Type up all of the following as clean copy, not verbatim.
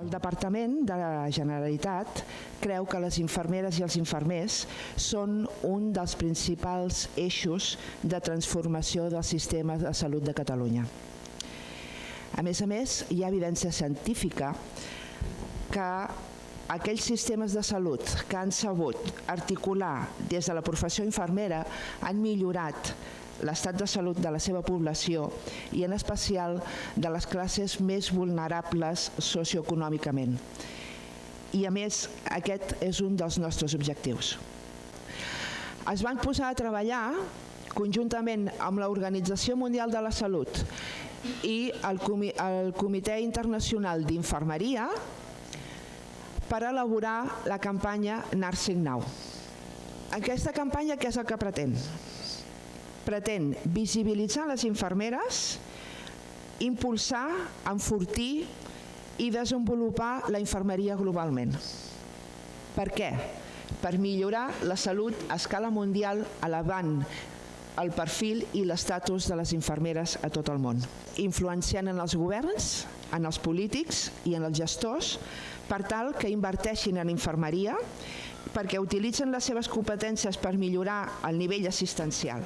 El Departament de la Generalitat creu que les infermeres i els infermers són un dels principals eixos de transformació del sistema de salut de Catalunya. A més, hi ha evidència científica que aquells sistemes de salut que han sabut articular des de la professió infermera han millorat l'estat de salut de la seva població i en especial de les classes més vulnerables socioeconòmicament. I a més, aquest és un dels nostres objectius. Es van posar a treballar conjuntament amb l'Organització Mundial de la Salut i el Comitè Internacional d'Infermeria per elaborar la campanya Nursing Now. Aquesta campanya què és el que pretén? Pretén visibilitzar les infermeres, impulsar, enfortir i desenvolupar la infermeria globalment. Per què? Per millorar la salut a escala mundial elevant el perfil i l'estatus de les infermeres a tot el món, influenciant en els governs, en els polítics i en els gestors per tal que inverteixin en infermeria perquè utilitzen les seves competències per millorar el nivell assistencial.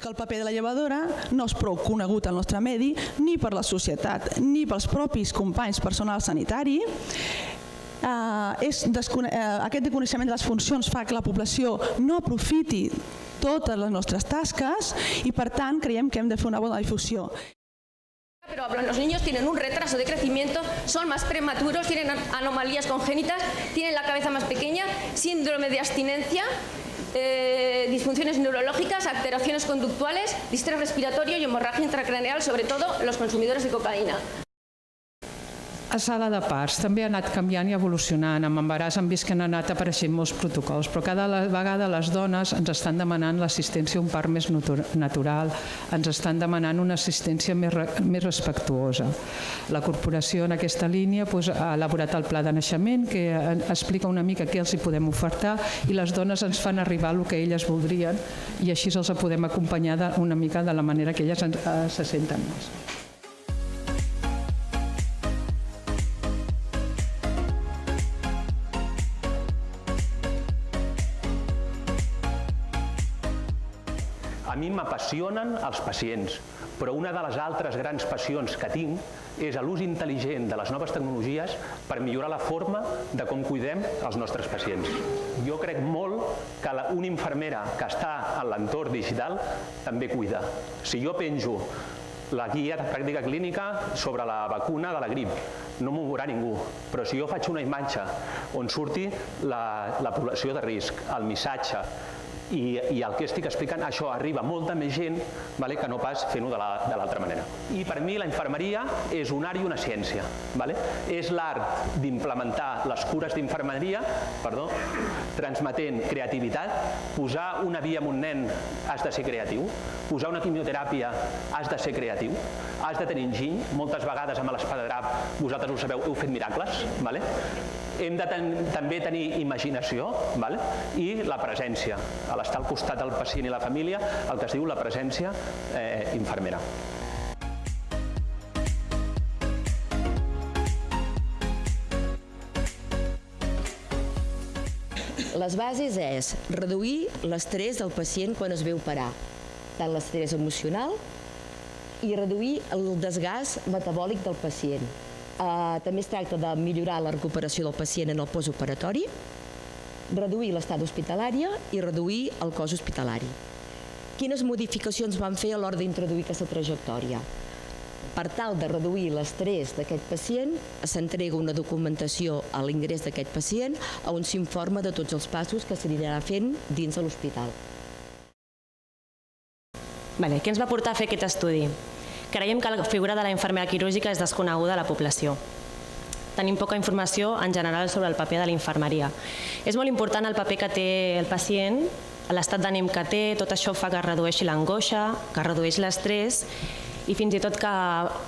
Que el paper de la llevadora no és prou conegut al nostre medi, ni per la societat, ni pels propis companys personal sanitari. Aquest desconeixement de les funcions fa que la població no aprofiti totes les nostres tasques i, per tant, creiem que hem de fer una bona difusió. Pero los niños tienen un retraso de crecimiento, son más prematuros, tienen anomalías congénitas, tienen la cabeza más pequeña, síndrome de abstinencia, disfunciones neurológicas, alteraciones conductuales, distrés respiratorio y hemorragia intracraneal, sobre todo los consumidores de cocaïna. A sala de parts també ha anat canviant i evolucionant. Amb embaràs hem vist que han anat apareixent molts protocols, però cada vegada les dones ens estan demanant l'assistència a un part més natural, ens estan demanant una assistència més respectuosa. La corporació en aquesta línia ha elaborat el pla de naixement que explica una mica què els hi podem ofertar i les dones ens fan arribar el que elles voldrien i així els podem acompanyar una mica de la manera que elles se senten més. A mi m'apassionen els pacients, però una de les altres grans passions que tinc és l'ús intel·ligent de les noves tecnologies per millorar la forma de com cuidem els nostres pacients. Jo crec molt que una infermera que està en l'entorn digital també cuida. Si jo penjo la guia de pràctica clínica sobre la vacuna de la grip, no m'ho veurà ningú, però si jo faig una imatge on surti la població de risc, el missatge, i el que estic explicant, això arriba a molta més gent que no pas fent-ho de l'altra manera. I per mi la infermeria és un art i una ciència. És l'art d'implementar les cures d'infermeria, transmetent creativitat. Posar una via a un nen has de ser creatiu, posar una quimioteràpia has de ser creatiu, has de tenir enginy. Moltes vegades amb l'espadadrap, vosaltres ho sabeu, heu fet miracles. Hem de també tenir imaginació i la presència, a l'estar al costat del pacient i la família, el que es diu la presència infermera. Les bases és reduir l'estrès del pacient quan es ve a operar, tant l'estrès emocional i reduir el desgast metabòlic del pacient. També es tracta de millorar la recuperació del pacient en el postoperatori, reduir l'estada hospitalària i reduir el cost hospitalari. Quines modificacions van fer a l'hora d'introduir aquesta trajectòria? Per tal de reduir l'estrès d'aquest pacient, s'entrega una documentació a l'ingrés d'aquest pacient on s'informa de tots els passos que s'anirà fent dins de l'hospital. Què ens va portar a fer aquest estudi? Creiem que la figura de la infermera quirúrgica és desconeguda a la població. Tenim poca informació en general sobre el paper de la infermeria. És molt important el paper que té el pacient, l'estat d'ànim que té, tot això fa que redueixi l'angoixa, que redueix l'estrès i fins i tot que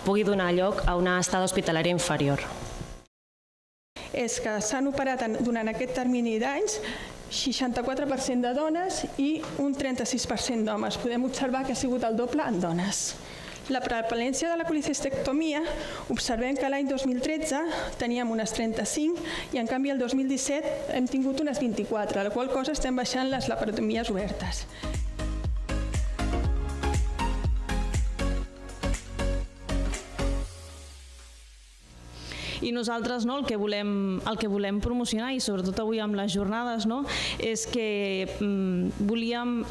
pugui donar lloc a una estada hospitalària inferior. És que s'han operat durant aquest termini d'anys 64% de dones i un 36% d'homes. Podem observar que ha sigut el doble en dones. La prevalència de la colicistectomia, observem que l'any 2013 teníem unes 35 i en canvi el 2017 hem tingut unes 24, la qual cosa estem baixant les laparotomies obertes. I nosaltres el que volem promocionar, i sobretot avui amb les jornades, és que volíem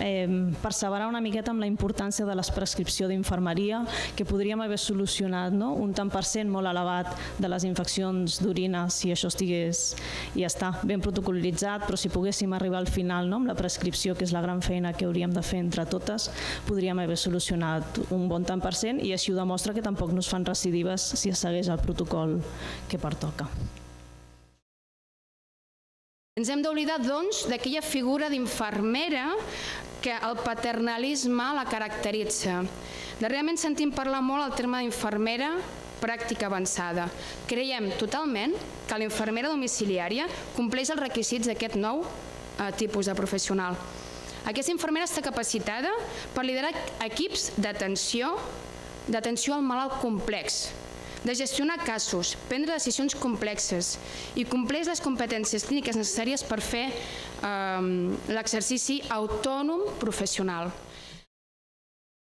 perseverar una miqueta amb la importància de la prescripció d'infermeria, que podríem haver solucionat un tant per cent molt elevat de les infeccions d'orina si això estigués, ja està, ben protocolitzat, però si poguéssim arribar al final amb la prescripció, que és la gran feina que hauríem de fer entre totes, podríem haver solucionat un bon tant per cent, i així ho demostra que tampoc no es fan recidives si es segueix el protocol que pertoca. Ens hem d'oblidar, doncs, d'aquella figura d'infermera que el paternalisme la caracteritza. Darrerament sentim parlar molt el terme d'infermera pràctica avançada. Creiem totalment que la infermera domiciliària compleix els requisits d'aquest nou tipus de professional. Aquesta infermera està capacitada per liderar equips d'atenció al malalt complex, de gestionar casos, prendre decisions complexes i compleix les competències clíniques necessàries per fer l'exercici autònom professional.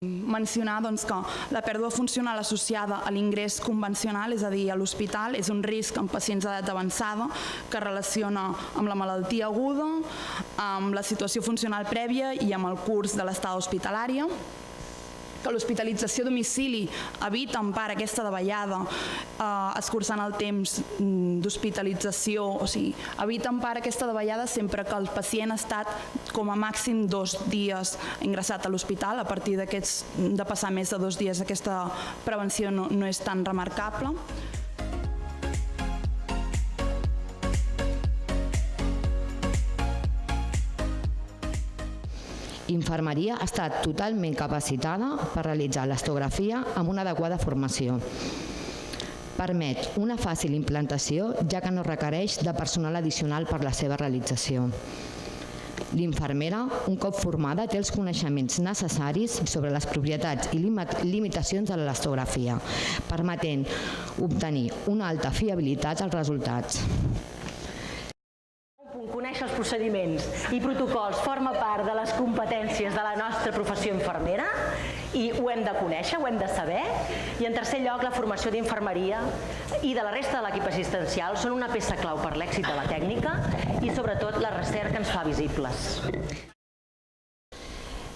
Mencionar que la pèrdua funcional associada a l'ingrés convencional, és a dir, a l'hospital, és un risc en pacients d'edat avançada que relaciona amb la malaltia aguda, amb la situació funcional prèvia i amb el curs de l'estada hospitalària, que l'hospitalització a domicili evita en part aquesta davallada escurçant el temps d'hospitalització, o sigui, evita en part aquesta davallada sempre que el pacient ha estat com a màxim 2 dies ingressat a l'hospital. A partir de passar més de 2 dies aquesta prevenció no és tan remarcable. Infermeria està totalment capacitada per realitzar l'estografia amb una adequada formació. Permet una fàcil implantació, ja que no requereix de personal addicional per la seva realització. L'infermera, un cop formada, té els coneixements necessaris sobre les propietats i limitacions de l'elastografia, permetent obtenir una alta fiabilitat als resultats. Conèixer els procediments i protocols forma part de les competències de la nostra professió infermera i ho hem de conèixer, ho hem de saber. I en tercer lloc, la formació d'infermeria i de la resta de l'equip assistencial són una peça clau per l'èxit de la tècnica i sobretot la recerca ens fa visibles.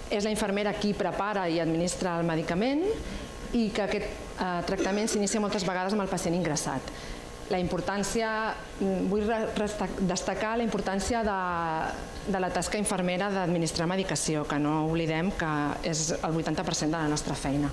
És la infermera qui prepara i administra el medicament i que aquest tractament s'inicia moltes vegades amb el pacient ingressat. Vull destacar la importància de la tasca infermera d'administrar medicació, que no oblidem que és el 80% de la nostra feina.